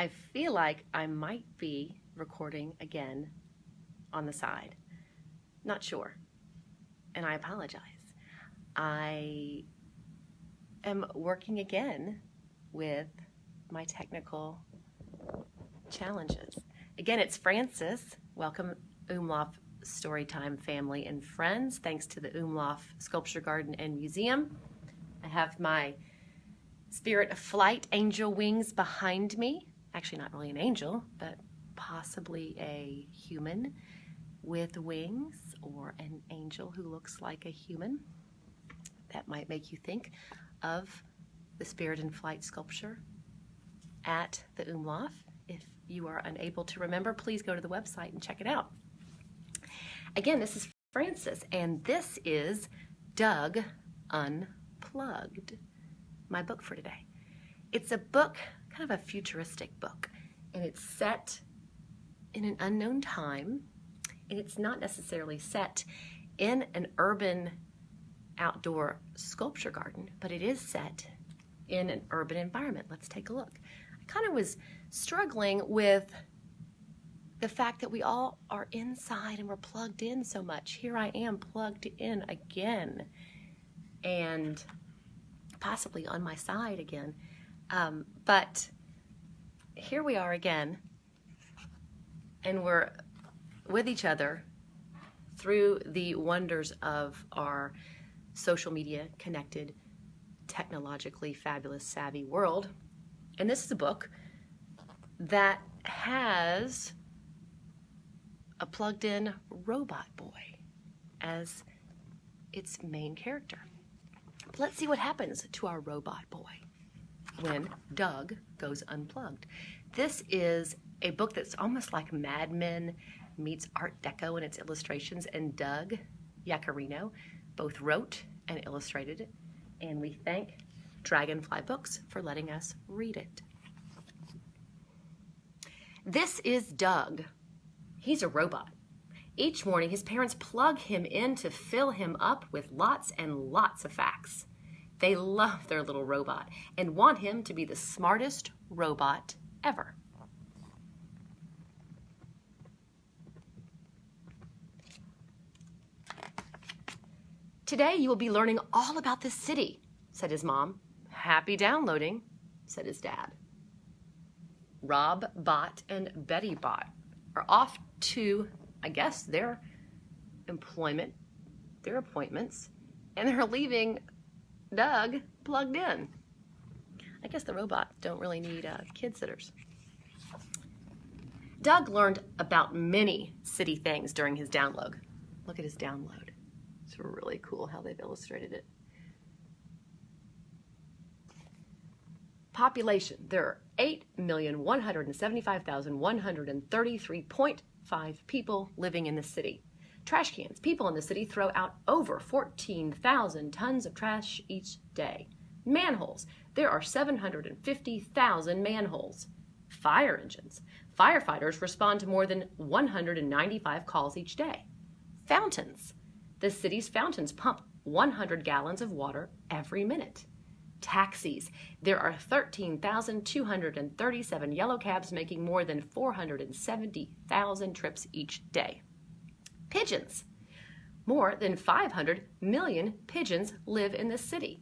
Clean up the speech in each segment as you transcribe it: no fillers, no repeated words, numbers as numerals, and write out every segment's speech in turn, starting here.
I feel like I might be recording again on the side. Not sure, and I apologize. I am working again with my technical challenges. Again, it's Frances. Welcome, Umlauf Storytime family and friends. Thanks to the Umlauf Sculpture Garden and Museum. I have my Spirit of Flight angel wings behind me. Actually, not really an angel, but possibly a human with wings, or an angel who looks like a human. That might make you think of the Spirit in Flight sculpture at the Umlauf. If you are unable to remember, please go to the website and check it out. Again, this is Frances, and this is Doug Unplugged, my book for today. It's a book, kind of a futuristic book, and it's set in an unknown time, and it's not necessarily set in an urban outdoor sculpture garden, but it is set in an urban environment. Let's take a look. I kind of was struggling with the fact that we all are inside and we're plugged in so much. Here I am plugged in again, and possibly on my side again. But here we are again, and we're with each other through the wonders of our social media connected, technologically fabulous, savvy world. And this is a book that has a plugged in robot boy as its main character. But let's see what happens to our robot boy when Doug goes unplugged. This is a book that's almost like Mad Men meets Art Deco in its illustrations, and Doug Yacarino both wrote and illustrated it, and we thank Dragonfly Books for letting us read it. This is Doug. He's a robot. Each morning, his parents plug him in to fill him up with lots and lots of facts. They love their little robot and want him to be the smartest robot ever. Today, you will be learning all about this city, said his mom. Happy downloading, said his dad. Rob Bot and Betty Bot are off to, I guess, their employment, their appointments, and they're leaving Doug plugged in. I guess the robots don't really need kid sitters. Doug learned about many city things during his download. Look at his download. It's really cool how they've illustrated it. Population. There are 8,175,133.5 people living in the city. Trash cans. People in the city throw out over 14,000 tons of trash each day. Manholes. There are 750,000 manholes. Fire engines. Firefighters respond to more than 195 calls each day. Fountains. The city's fountains pump 100 gallons of water every minute. Taxis. There are 13,237 yellow cabs making more than 470,000 trips each day. Pigeons. More than 500 million pigeons live in this city.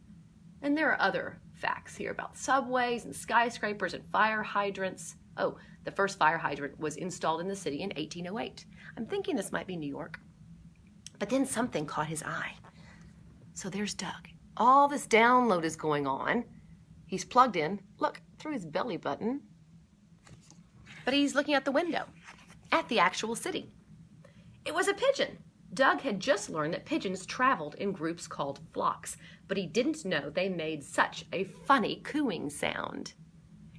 And there are other facts here about subways and skyscrapers and fire hydrants. Oh, the first fire hydrant was installed in the city in 1808. I'm thinking this might be New York. But then something caught his eye. So there's Doug. All this download is going on. He's plugged in, look, through his belly button. But he's looking out the window at the actual city. It was a pigeon. Doug had just learned that pigeons traveled in groups called flocks, but he didn't know they made such a funny cooing sound.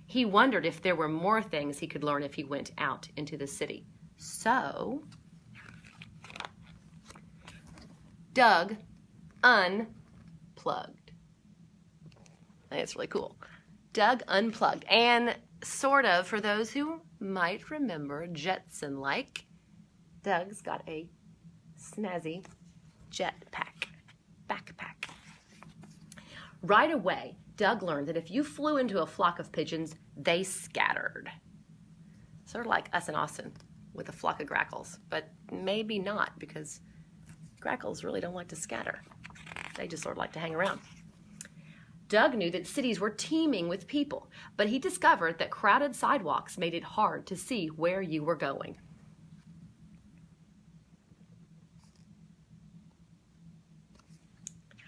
He wondered if there were more things he could learn if he went out into the city. So, Doug Unplugged. I think it's really cool. Doug Unplugged. And sort of, for those who might remember, Jetson-like, Doug's got a snazzy jetpack, backpack. Right away, Doug learned that if you flew into a flock of pigeons, they scattered. Sort of like us in Austin with a flock of grackles, but maybe not, because grackles really don't like to scatter. They just sort of like to hang around. Doug knew that cities were teeming with people, but he discovered that crowded sidewalks made it hard to see where you were going.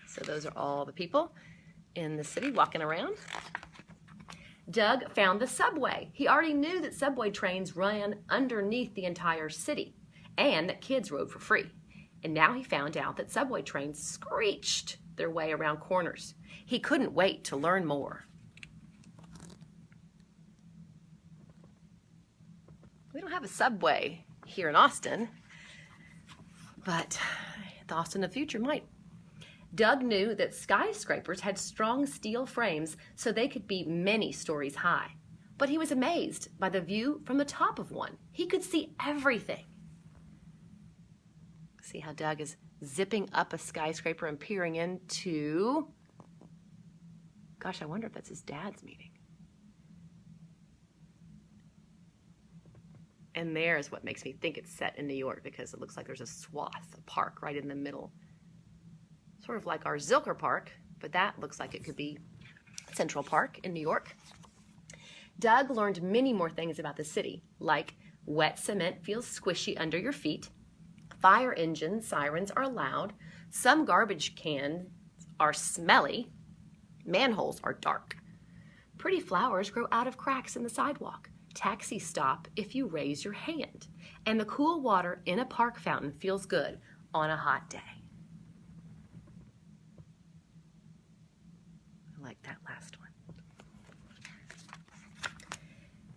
So those are all the people in the city walking around. Doug found the subway. He already knew that subway trains ran underneath the entire city and that kids rode for free. And now he found out that subway trains screeched their way around corners. He couldn't wait to learn more. We don't have a subway here in Austin, but the Austin of the future might. Doug knew that skyscrapers had strong steel frames so they could be many stories high. But he was amazed by the view from the top of one. He could see everything. See how Doug is zipping up a skyscraper and peering into... Gosh, I wonder if that's his dad's meeting. And there's what makes me think it's set in New York, because it looks like there's a swath, a park right in the middle. Sort of like our Zilker Park, but that looks like it could be Central Park in New York. Doug learned many more things about the city, like wet cement feels squishy under your feet, fire engine sirens are loud, some garbage cans are smelly, manholes are dark, pretty flowers grow out of cracks in the sidewalk, taxis stop if you raise your hand, and the cool water in a park fountain feels good on a hot day. Like that last one.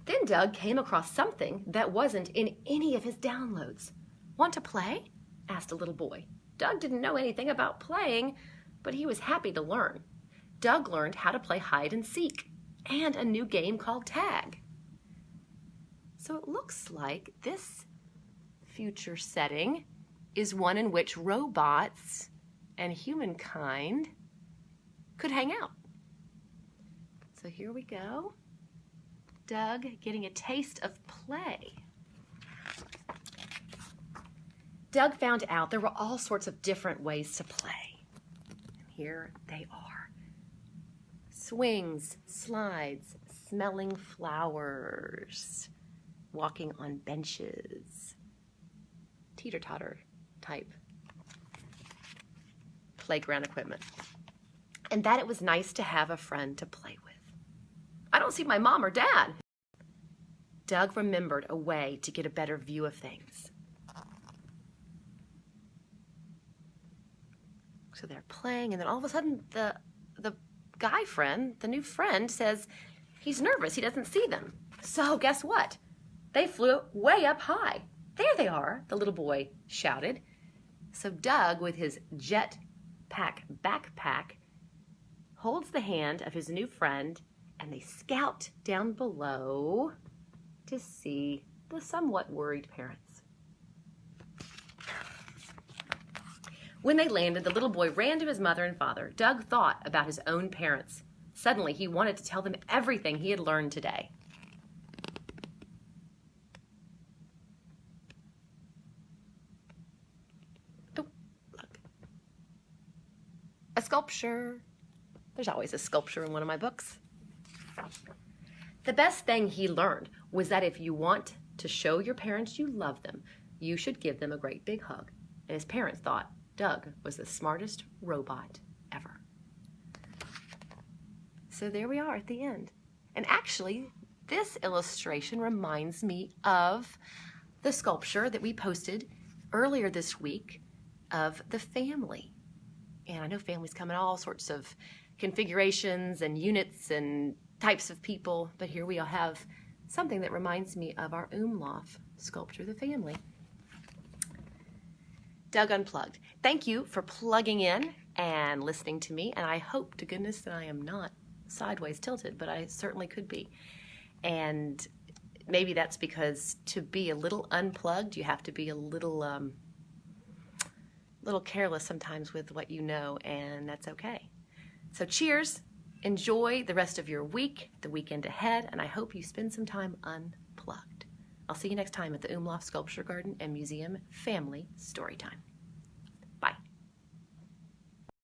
Then Doug came across something that wasn't in any of his downloads. Want to play? Asked a little boy. Doug didn't know anything about playing, but he was happy to learn. Doug learned how to play hide and seek and a new game called tag. So it looks like this future setting is one in which robots and humankind could hang out. So here we go. Doug getting a taste of play. Doug found out there were all sorts of different ways to play. And here they are. Swings, slides, smelling flowers, walking on benches, teeter-totter type playground equipment. And that it was nice to have a friend to play with. I don't see my mom or dad. Doug remembered a way to get a better view of things. So they're playing, and then all of a sudden the guy friend, the new friend, says he's nervous, he doesn't see them. So guess what? They flew way up high. There they are, the little boy shouted. So Doug, with his jetpack backpack, holds the hand of his new friend, and they scout down below to see the somewhat worried parents. When they landed, the little boy ran to his mother and father. Doug thought about his own parents. Suddenly, he wanted to tell them everything he had learned today. Oh, look. A sculpture. There's always a sculpture in one of my books. The best thing he learned was that if you want to show your parents you love them, you should give them a great big hug. And his parents thought Doug was the smartest robot ever. So there we are at the end. And actually, this illustration reminds me of the sculpture that we posted earlier this week of the family. And I know families come in all sorts of configurations and units and types of people, but here we all have something that reminds me of our Umlauf sculpture, the family. Doug Unplugged. Thank you for plugging in and listening to me, and I hope to goodness that I am not sideways tilted, but I certainly could be. And maybe that's because to be a little unplugged, you have to be a little careless sometimes with what you know, and that's okay. So cheers. Enjoy the rest of your week, the weekend ahead, and I hope you spend some time unplugged. I'll see you next time at the Umlauf Sculpture Garden and Museum Family Storytime.